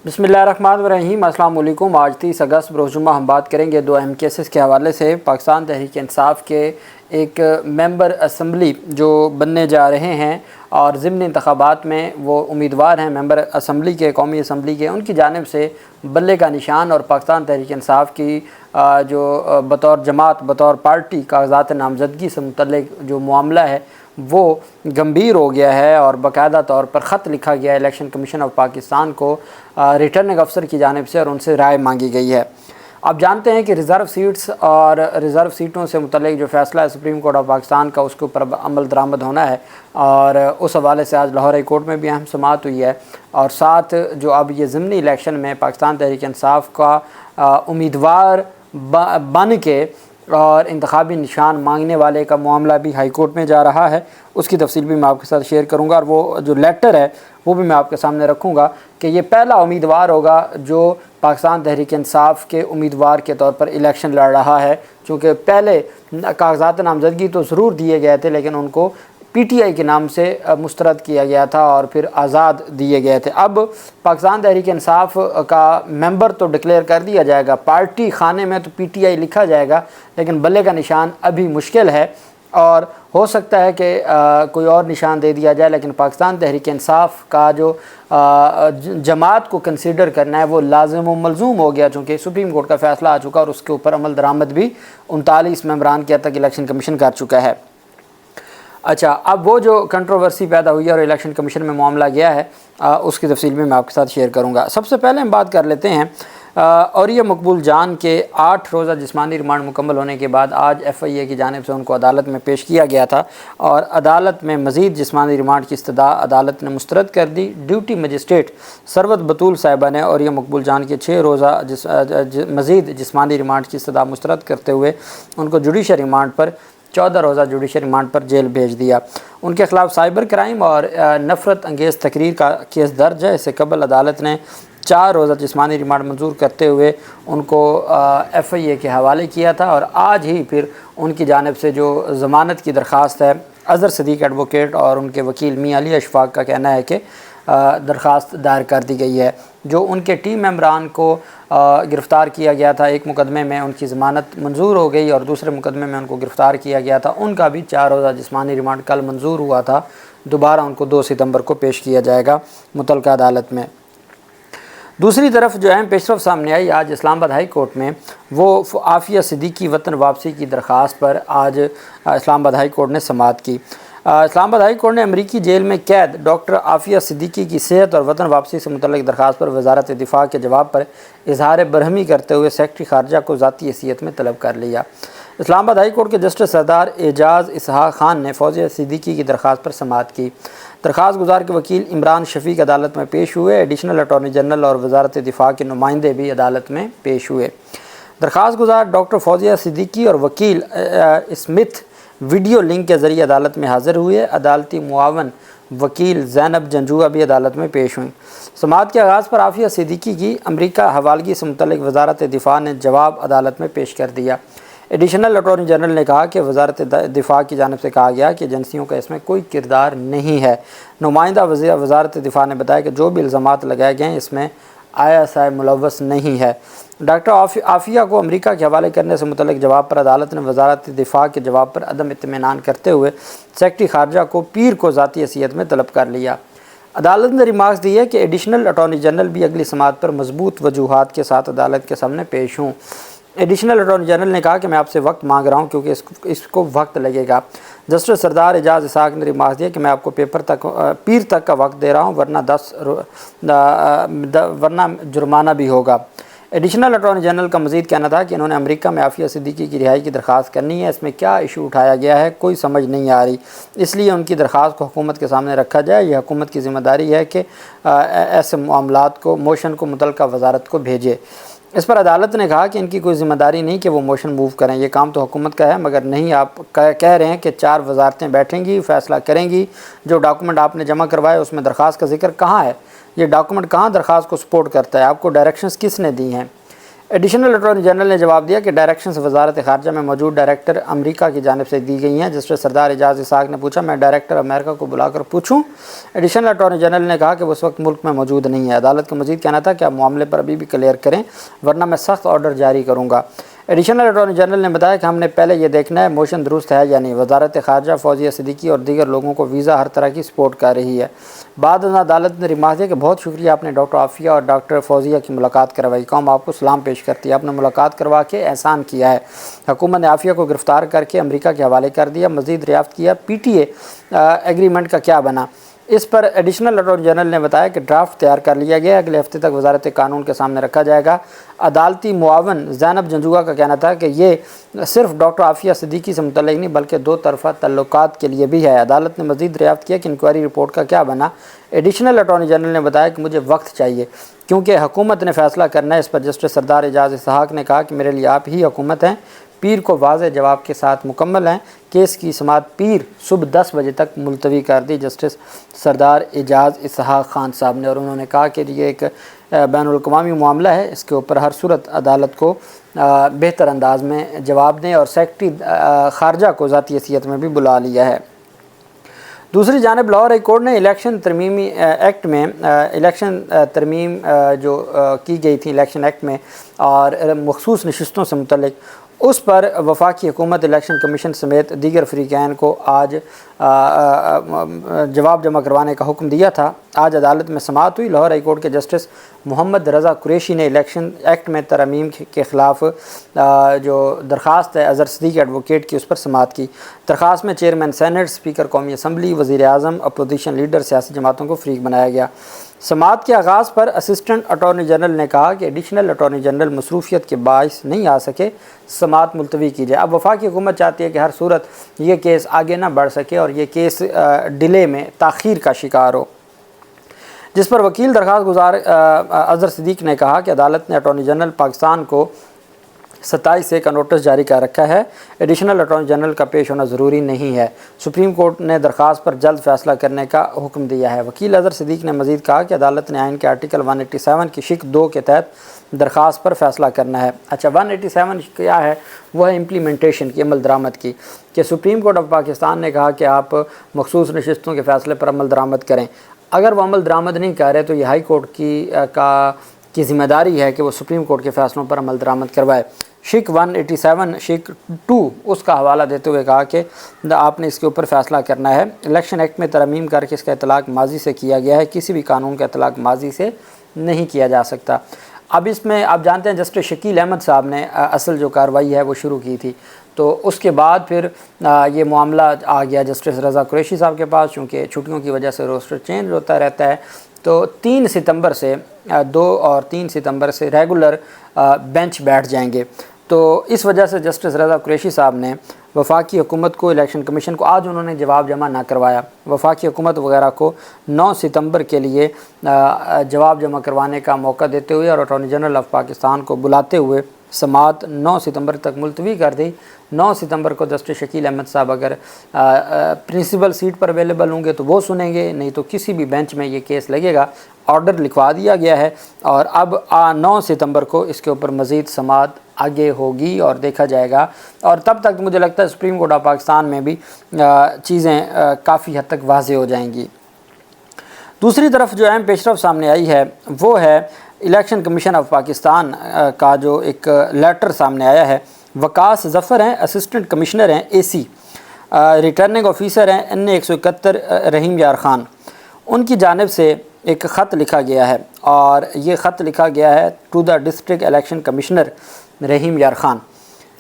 बिस्मिल्लाहिर्रहमानिर्रहीम। अस्सलाम वालेकुम। आज 30 अगस्त बरोज़ जुम्मा हम बात करेंगे दो अहम केसेस के हवाले से। पाकिस्तान तहरीक इंसाफ के एक मेंबर असम्बली जो बनने जा रहे हैं और ज़िमनी इंतखाबात में वो उम्मीदवार हैं मेंबर असम्बली के, कौमी असम्बली के, उनकी जानिब से बल्ले का निशान और पाकिस्तान तहरीक इंसाफ की जो बतौर जमात बतौर पार्टी कागज़ात नामज़दगी से मुतल्लिक जो मामला है वो गंभीर हो गया है और बाकायदा तौर पर ख़त लिखा गया है इलेक्शन कमीशन ऑफ पाकिस्तान को रिटर्निंग अफसर की जानिब से और उनसे राय मांगी गई है। आप जानते हैं कि रिज़र्व सीट्स और रिज़र्व सीटों से मुतल्लिक जो फ़ैसला है सुप्रीम कोर्ट ऑफ पाकिस्तान का उसके ऊपर अमल दरामद होना है और उस हवाले से आज लाहौर हाई कोर्ट में भी अहम समाअत हुई है। और साथ जो अब ये ज़िमनी इलेक्शन में पाकिस्तान तहरीक इंसाफ का उम्मीदवार बन के और इंतखाबी निशान मांगने वाले का मामला भी हाई कोर्ट में जा रहा है, उसकी तफसील भी मैं आपके साथ शेयर करूंगा और वो जो लेटर है वो भी मैं आपके सामने रखूंगा कि ये पहला उम्मीदवार होगा जो पाकिस्तान तहरीक इंसाफ के उम्मीदवार के तौर पर इलेक्शन लड़ रहा है। चूँकि पहले कागजात नामज़दगी तो ज़रूर दिए गए थे लेकिन उनको PTI के नाम से मुस्तरद किया गया था और फिर आज़ाद दिए गए थे। अब पाकिस्तान तहरीक इंसाफ का मेंबर तो डिक्लेयर कर दिया जाएगा, पार्टी खाने में तो PTI लिखा जाएगा, लेकिन बल्ले का निशान अभी मुश्किल है और हो सकता है कि कोई और निशान दे दिया जाए। लेकिन पाकिस्तान तहरीक इंसाफ का जो जमात को कंसीडर करना है वो लाजिम व मलजूम हो गया, चूँकि सुप्रीम कोर्ट का फ़ैसला आ चुका और उसके ऊपर अमल दरामद भी 39 मेंबरान के तक इलेक्शन कमीशन कर चुका है। अच्छा, अब वो जो कंट्रोवर्सी पैदा हुई है और इलेक्शन कमीशन में मामला गया है उसकी तफसील भी मैं आपके साथ शेयर करूंगा। सबसे पहले हम बात कर लेते हैं और ये मकबूल जान के 8 रोज़ा जिस्मानी रिमांड मुकम्मल होने के बाद आज FIA की जानिब से उनको अदालत में पेश किया गया था और अदालत में मज़ीद जिस्मानी रिमांड की इस्तदा अदालत ने मुस्तरद कर दी। ड्यूटी मजिस्ट्रेट सरवत बतूल साहिबा ने और ये मकबूल जान के 6 रोज़ा मज़ीद जिस्मानी रिमांड की इस्तदा मुस्तरद करते हुए उनको जुडिशल रिमांड पर 14 रोज़ा जुडिशल रिमांड पर जेल भेज दिया। उनके ख़िलाफ़ साइबर क्राइम और नफ़रत अंगेज़ तकरीर का केस दर्ज है। इससे कबल अदालत ने 4 रोज़ा जिस्मानी रिमांड मंजूर करते हुए उनको FIA के हवाले किया था और आज ही फिर उनकी जानिब से जो ज़मानत की दरख्वास्त है, अज़हर सदीक़ एडवोकेट और उनके वकील मियां अली अशफाक का कहना है कि दरख्वास्त दायर कर दी गई है। जो उनके टीम मेंबरान को गिरफ़्तार किया गया था, एक मुकदमे में उनकी ज़मानत मंजूर हो गई और दूसरे मुकदमे में उनको गिरफ़्तार किया गया था, उनका भी 4 रोज़ा जिस्मानी रिमांड कल मंजूर हुआ था। दोबारा उनको 2 सितंबर को पेश किया जाएगा मुतल्लिका अदालत में। दूसरी तरफ जो अहम पेशरफ़ सामने आई आज इस्लामाबाद हाई कोर्ट में, वो आफ़िया सिद्दीकी वतन वापसी की दरख्वास्त पर आज इस्लामाबाद हाई कोर्ट ने समाअत की। इस्लामाबाद हाई कोर्ट ने अमरीकी जेल में कैद डॉक्टर आफ़िया सिद्दीकी की सेहत और वतन वापसी से मुतल्लिक दरख्वास्त पर वज़ारत दिफ़ा के जवाब पर इजहार बरहमी करते हुए सेक्रेटरी ख़ारजा को ज़ाती हैसियत में तलब कर लिया। इस्लामाबाद हाई कोर्ट के जस्टिस सरदार एजाज़ इसहाक़ खान ने फौजिया सिद्दीकी की दरख्वास्त पर समाअत की। दरख्वास्त गुजार के वकील इमरान शफ़ीक अदालत में पेश हुए। एडिशनल अटॉर्नी जनरल और वज़ारत दिफ़ा के नुमाइंदे भी अदालत में पेश हुए। दरख्वास्त गुजार डॉक्टर फौजिया सिद्दीकी और वकील स्मिथ वीडियो लिंक के ज़रिए अदालत में हाज़िर हुए। अदालती मुआवन वकील ज़ैनब जंजुआ भी अदालत में पेश हुई। समाअत के आगाज़ पर आफ़िया सिद्दीकी की अमरीका हवालगी से मुतल्लिक वज़ारत दिफ़ा ने जवाब अदालत में पेश कर दिया। एडिशनल अटॉर्नी जनरल ने कहा कि वज़ारत दिफ़ा की जानिब से कहा गया कि एजेंसियों का इसमें कोई किरदार नहीं है। नुमाइंदा वज़ारत दिफ़ा ने बताया कि जो भी इल्ज़ामात लगाए गए हैं इसमें ISI मुलव्वस नहीं है। डॉक्टर आफ़िया को अमेरिका के हवाले करने से मुतल्लिक जवाब पर अदालत ने वज़ारत दिफ़ा के जवाब पर अदम इत्मीनान करते हुए सेक्रेटरी ख़ारजा को पीर को ज़ाती हैसियत में तलब कर लिया। अदालत ने रिमार्क्स दी है कि एडिशनल अटॉर्नी जनरल भी अगली समाअत पर मजबूत वजूहात के साथ अदालत के सामने पेश हों। एडिशनल अटॉर्नी जनरल ने कहा कि मैं आपसे वक्त मांग रहा हूं क्योंकि इसको वक्त लगेगा। जस्टिस सरदार एजाज़ इसहाक़ ने रिमार्क्स दिया कि मैं आपको पीर तक का वक्त दे रहा हूं वरना जुर्माना भी होगा। एडिशनल अटॉर्नी जनरल का मज़ीद कहना था कि इन्होंने अमेरिका में आफ़िया सिद्दीकी की रिहाई की दरख्वास्त करनी है, इसमें क्या इशू उठाया गया है कोई समझ नहीं आ रही, इसलिए उनकी दरख्वास्त को हुकूमत के सामने रखा जाए। यह हुकूमत की ज़िम्मेदारी है कि ऐसे मामलात को मोशन को मुतल्लिका वज़ारत को भेजे। इस पर अदालत ने कहा कि इनकी कोई ज़िम्मेदारी नहीं कि वो मोशन मूव करें, ये काम तो हुकूमत का है, मगर नहीं आप कह रहे हैं कि 4 वज़ारतें बैठेंगी फ़ैसला करेंगी। जो डॉक्यूमेंट आपने जमा करवाए उसमें दरख्वास्त का जिक्र कहाँ है? ये डॉक्यूमेंट कहाँ दरख्वास्त को सपोर्ट करता है? आपको डायरेक्शंस किसने दी हैं? ایڈیشنل اٹارنی جنرل نے جواب دیا کہ ڈائریکشن سے وزارت خارجہ میں موجود ڈائریکٹر امریکہ کی جانب سے دی گئی ہیں۔ جسٹس سردار اعجاز اسحاق نے پوچھا میں ڈائریکٹر امریکہ کو بلا کر پوچھوں؟ ایڈیشنل اٹارنی جنرل نے کہا کہ وہ اس وقت ملک میں موجود نہیں ہے۔ عدالت کا مزید کہنا تھا کہ آپ معاملے پر ابھی بھی کلیئر کریں ورنہ میں سخت آرڈر جاری کروں گا۔ ایڈیشنل اٹارنی جنرل نے بتایا کہ ہم نے پہلے یہ دیکھنا ہے موشن درست ہے یا نہیں۔ وزارت خارجہ فوزیہ صدیقی اور دیگر لوگوں کو ویزا ہر طرح کی سپورٹ کر رہی ہے۔ بعد ازاں عدالت نے ریمارک دیا کہ بہت شکریہ آپ نے ڈاکٹر عافیہ اور ڈاکٹر فوزیہ کی ملاقات کروائی، قوم آپ کو سلام پیش کرتی ہے، آپ نے ملاقات کروا کے احسان کیا ہے۔ حکومت نے عافیہ کو گرفتار کر کے امریکہ کے حوالے کر دیا، مزید دریافت کیا پی ٹی اے ایگریمنٹ کا کیا بنا۔ اس پر ایڈیشنل اٹارنی جنرل نے بتایا کہ ڈرافٹ تیار کر لیا گیا، اگلے ہفتے تک وزارت قانون کے سامنے رکھا جائے گا۔ عدالتی معاون زینب جنجوعہ کا کہنا تھا کہ یہ صرف ڈاکٹر عافیہ صدیقی سے متعلق نہیں بلکہ دو طرفہ تعلقات کے لیے بھی ہے۔ عدالت نے مزید دریافت کیا کہ انکوائری رپورٹ کا کیا بنا۔ ایڈیشنل اٹارنی جنرل نے بتایا کہ مجھے وقت چاہیے کیونکہ حکومت نے فیصلہ کرنا ہے۔ اس پر جسٹس سردار اعجاز اسحاق نے کہا کہ میرے لیے آپ ہی حکومت ہیں۔ پیر کو واضح جواب کے ساتھ مکمل ہیں۔ کیس کی سماعت پیر صبح 10 بجے تک ملتوی کر دی جسٹس سردار اعجاز اسحاق خان صاحب نے، اور انہوں نے کہا کہ یہ ایک بین الاقوامی معاملہ ہے، اس کے اوپر ہر صورت عدالت کو بہتر انداز میں جواب دیں، اور سیکرٹری خارجہ کو ذاتی حیثیت میں بھی بلا لیا ہے۔ دوسری جانب لاہور ہائی کورٹ نے الیکشن ترمیمی ایکٹ میں الیکشن ترمیم جو کی گئی تھی الیکشن ایکٹ میں اور مخصوص نشستوں سے متعلق، اس پر وفاقی حکومت، الیکشن کمیشن سمیت دیگر فریقین کو آج جواب جمع کروانے کا حکم دیا تھا۔ آج عدالت میں سماعت ہوئی۔ لاہور ہائی کورٹ کے جسٹس محمد رضا قریشی نے الیکشن ایکٹ میں ترامیم کے خلاف جو درخواست ہے اظہر صدیقی ایڈوکیٹ کی، اس پر سماعت کی۔ درخواست میں چیئرمین سینٹ، اسپیکر قومی اسمبلی، وزیر اعظم، اپوزیشن لیڈر، سیاسی جماعتوں کو فریق بنایا گیا۔ سماعت کے آغاز پر اسسٹنٹ اٹارنی جنرل نے کہا کہ ایڈیشنل اٹارنی جنرل مصروفیت کے باعث نہیں آ سکے، سماعت ملتوی کی جائے۔ اب وفاقی حکومت چاہتی ہے کہ ہر صورت یہ کیس آگے نہ بڑھ سکے اور یہ کیس ڈیلے میں تاخیر کا شکار ہو، جس پر وکیل درخواست گزار اظہر صدیق نے کہا کہ عدالت نے اٹارنی جنرل پاکستان کو 27 کا نوٹس جاری کر رکھا ہے، ایڈیشنل اٹارنی جنرل کا پیش ہونا ضروری نہیں ہے۔ سپریم کورٹ نے درخواست پر جلد فیصلہ کرنے کا حکم دیا ہے۔ وکیل اظہر صدیق نے مزید کہا کہ عدالت نے آئین کے آرٹیکل 187 کی شق 2 کے تحت درخواست پر فیصلہ کرنا ہے۔ اچھا 187 کیا ہے؟ وہ ہے امپلیمنٹیشن کی، عمل درآمد کی، کہ سپریم کورٹ آف پاکستان نے کہا کہ آپ مخصوص نشستوں کے فیصلے پر عمل درآمد کریں۔ اگر وہ عمل درآمد نہیں کر رہے تو یہ ہائی کورٹ کی ذمہ داری ہے کہ وہ سپریم کورٹ کے فیصلوں پر عمل درآمد کروائے۔ شق 187 شق 2 اس کا حوالہ دیتے ہوئے کہا کہ آپ نے اس کے اوپر فیصلہ کرنا ہے۔ الیکشن ایکٹ میں ترمیم کر کے اس کا اطلاق ماضی سے کیا گیا ہے، کسی بھی قانون کا اطلاق ماضی سے نہیں کیا جا سکتا۔ اب اس میں آپ جانتے ہیں جسٹس شکیل احمد صاحب نے اصل جو کارروائی ہے وہ شروع کی تھی، تو اس کے بعد پھر یہ معاملہ آ گیا جسٹس رضا قریشی صاحب کے پاس، چونکہ چھٹیوں کی وجہ سے روسٹر چینج ہوتا رہتا ہے، تو 3 ستمبر سے 2 اور 3 ستمبر سے ریگولر بینچ بیٹھ جائیں گے۔ تو اس وجہ سے جسٹس رضا قریشی صاحب نے وفاقی حکومت کو، الیکشن کمیشن کو، آج انہوں نے جواب جمع نہ کروایا، وفاقی حکومت وغیرہ کو 9 ستمبر کے لیے جواب جمع کروانے کا موقع دیتے ہوئے اور اٹارنی جنرل آف پاکستان کو بلاتے ہوئے سماعت 9 ستمبر تک ملتوی کر دی۔ 9 ستمبر کو جسٹس شکیل احمد صاحب اگر پرنسپل سیٹ پر اویلیبل ہوں گے تو وہ سنیں گے، نہیں تو کسی بھی بینچ میں یہ کیس لگے گا۔ آرڈر لکھوا دیا گیا ہے اور اب 9 ستمبر کو اس کے اوپر مزید سماعت آگے ہوگی اور دیکھا جائے گا، اور تب تک مجھے لگتا ہے سپریم کورٹ آف پاکستان میں بھی چیزیں کافی حد تک واضح ہو جائیں گی۔ دوسری طرف جو اہم پیش رفت سامنے آئی ہے وہ ہے الیکشن کمیشن آف پاکستان کا جو ایک لیٹر سامنے آیا ہے۔ وقاص ظفر ہیں، اسسٹنٹ کمشنر ہیں AC، ریٹرننگ آفیسر ہیں NA 171 رحیم یار خان، ان کی جانب سے ایک خط لکھا گیا ہے، اور یہ خط لکھا گیا ہے to the district election commissioner Rahim Yar Khan,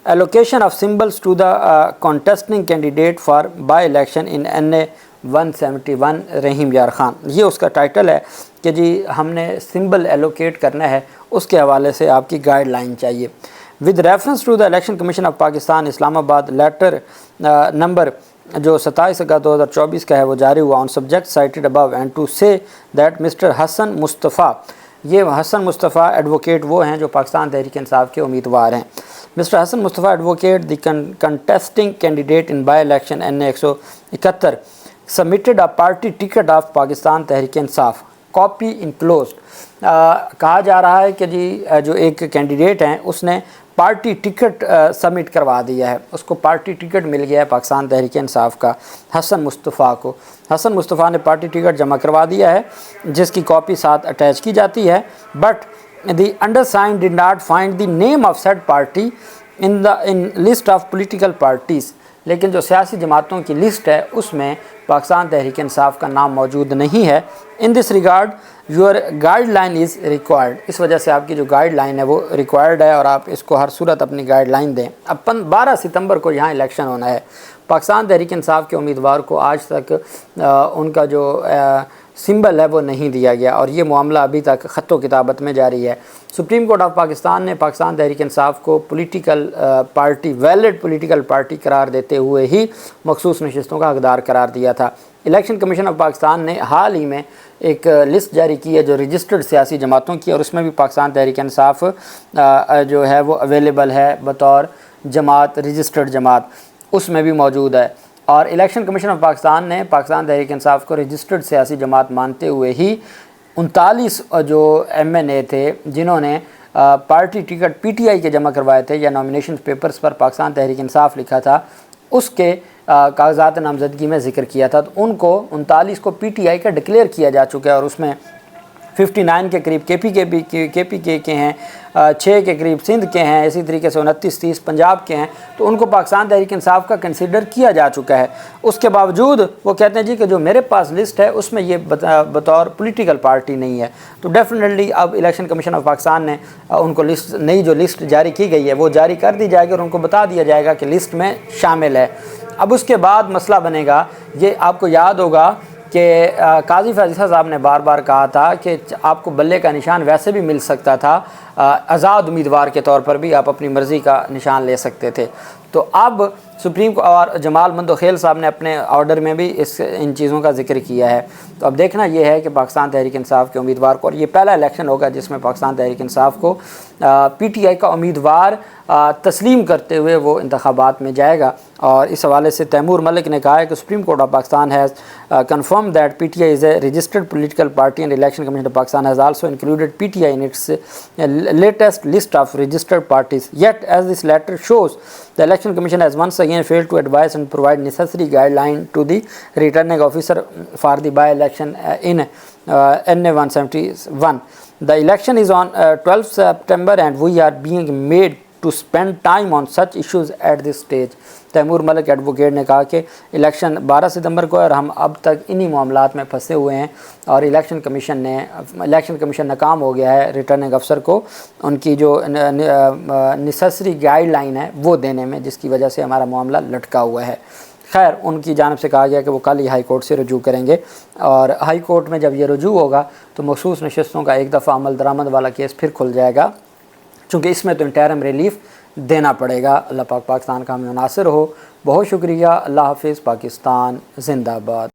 allocation of symbols to the contesting candidate for by election in NA 171 Rahim Yar Khan. یہ اس کا ٹائٹل ہے کہ جی ہم نے سمبل ایلوکیٹ کرنا ہے، اس کے حوالے سے آپ کی گائیڈ لائن چاہیے۔ With reference to the election commission of Pakistan Islamabad, letter number جو 27 اگست 2024 کا ہے وہ جاری ہوا on subject cited above and to say that mister Hasan Mustafa, یہ حسن مصطفیٰ ایڈوکیٹ وہ ہیں جو پاکستان تحریک انصاف کے امیدوار ہیں۔ Mister Hasan Mustafa advocate the contesting candidate in by election NA 171 submitted a party ticket of Pakistan Tehreek Insaf copy enclosed. कहा जा रहा है कि जी जो एक कैंडिडेट हैं उसने पार्टी टिकट सबमिट करवा दिया है, उसको पार्टी टिकट मिल गया है पाकिस्तान तहरीक इंसाफ का, हसन मुस्तफ़ा को। हसन मुस्तफ़ा ने पार्टी टिकट जमा करवा दिया है जिसकी कॉपी साथ अटैच की जाती है। But the undersigned did not find the name of said party in list of political parties. लेकिन जो सियासी जमातों की लिस्ट है उसमें पाकिस्तान तहरीक इंसाफ का नाम मौजूद नहीं है। In this regard your guideline is required. इस वजह से आपकी जो गाइडलाइन है वो रिक्वायर्ड है और आप इसको हर सूरत अपनी गाइडलाइन दें। अब 12 सितंबर को यहाँ इलेक्शन होना है। पाकिस्तान तहरीक इंसाफ के उम्मीदवार को आज तक उनका जो सिंबल है वो नहीं दिया गया और ये मामला अभी तक ख़त्तो किताबत में जारी है। सुप्रीम कोर्ट ऑफ पाकिस्तान ने पाकिस्तान तहरीक इंसाफ को political party, valid political party करार देते हुए ही मखसूस नशिस्तों का हकदार करार दिया था। इलेक्शन कमीशन ऑफ पाकिस्तान ने हाल ही में एक लिस्ट जारी की है जो रजिस्टर्ड सियासी जमातों की, और उसमें भी पाकिस्तान तहरीक इंसाफ जो है वो अवेलेबल है बतौर जमात, रजिस्टर्ड जमात उसमें भी मौजूद है। और इलेक्शन कमीशन ऑफ पाकिस्तान ने पाकिस्तान तहरीक इंसाफ को रजिस्टर्ड सियासी जमात मानते हुए ही 39 जो MNA थे जिन्होंने पार्टी टिकट PTI के जमा करवाए थे या नॉमिनेशन पेपर्स पर पाकिस्तान तहरीक इंसाफ लिखा था, उसके कागजात नामजदगी में ज़िक्र किया था, तो उनको 39 को PTI का डिक्लेयर किया जा चुका है और उसमें 59 के करीब KPK के हैं, 6 के करीब सिंध के हैं, इसी तरीके से 29-30 पंजाब के हैं। तो उनको पाकिस्तान तहरीक इंसाफ का कंसिडर किया जा चुका है। उसके बावजूद वो कहते हैं जी कि जो मेरे पास लिस्ट है उसमें ये बतौर पॉलिटिकल पार्टी नहीं है। तो डेफिनेटली अब इलेक्शन कमीशन ऑफ पाकिस्तान ने उनको लिस्ट, नई जो लिस्ट जारी की गई है वो जारी कर दी जाएगी और उनको बता दिया जाएगा कि लिस्ट में शामिल है। अब उसके बाद मसला बनेगा, ये आपको याद होगा कि काजी फैज़िसा साहब ने बार बार कहा था कि आपको बल्ले का निशान वैसे भी मिल सकता था, आज़ाद उम्मीदवार के तौर पर भी आप अपनी मर्ज़ी का निशान ले सकते थे। तो अब सुप्रीम और जमाल मंदोखेल साहब ने अपने ऑर्डर में भी इन चीज़ों का जिक्र किया है। तो अब देखना यह है कि पाकिस्तान तहरीक इंसाफ के उम्मीदवार को, और ये पहला इलेक्शन होगा जिसमें पाकिस्तान तहरीक इंसाफ को PTI का उम्मीदवार तस्लीम करते हुए वो इंतखाबात में जाएगा। और इस हवाले से तैमूर मलिक ने कहा है कि supreme court of Pakistan has confirmed that PTI is a registered political party and Election Commission of Pakistan has also included PTI in its latest list of registered parties. Yet, as this letter shows, the Election Commission has once again failed to advise and provide necessary guideline to the returning officer for the by-election in NA 171. The election is on 12th September and we are being made to spend time on such issues at this stage. Taimur Malik advocate ने कहा कि election 12 सितंबर को है और हम अब तक इन्हीं मामलात में फंसे हुए हैं और इलेक्शन कमीशन नाकाम हो गया है रिटर्निंग अफसर को उनकी जो नेसेसरी गाइडलाइन है वो देने में, जिसकी वजह से हमारा मामला लटका हुआ है। खैर, उनकी जानिब से कहा गया कि वो कल ही हाई कोर्ट से रजू करेंगे और हाई कोर्ट में जब ये रजू होगा तो मखसूस नशस्तों का एक दफ़ा अमल दरामद वाला केस फिर खुल जाएगा, चूँकि इसमें तो इंटरिम रिलीफ देना पड़ेगा। अल्लाह पाक पाकिस्तान का हमें नासिर हो। बहुत शुक्रिया। अल्लाह हाफिज़। पाकिस्तान जिंदाबाद।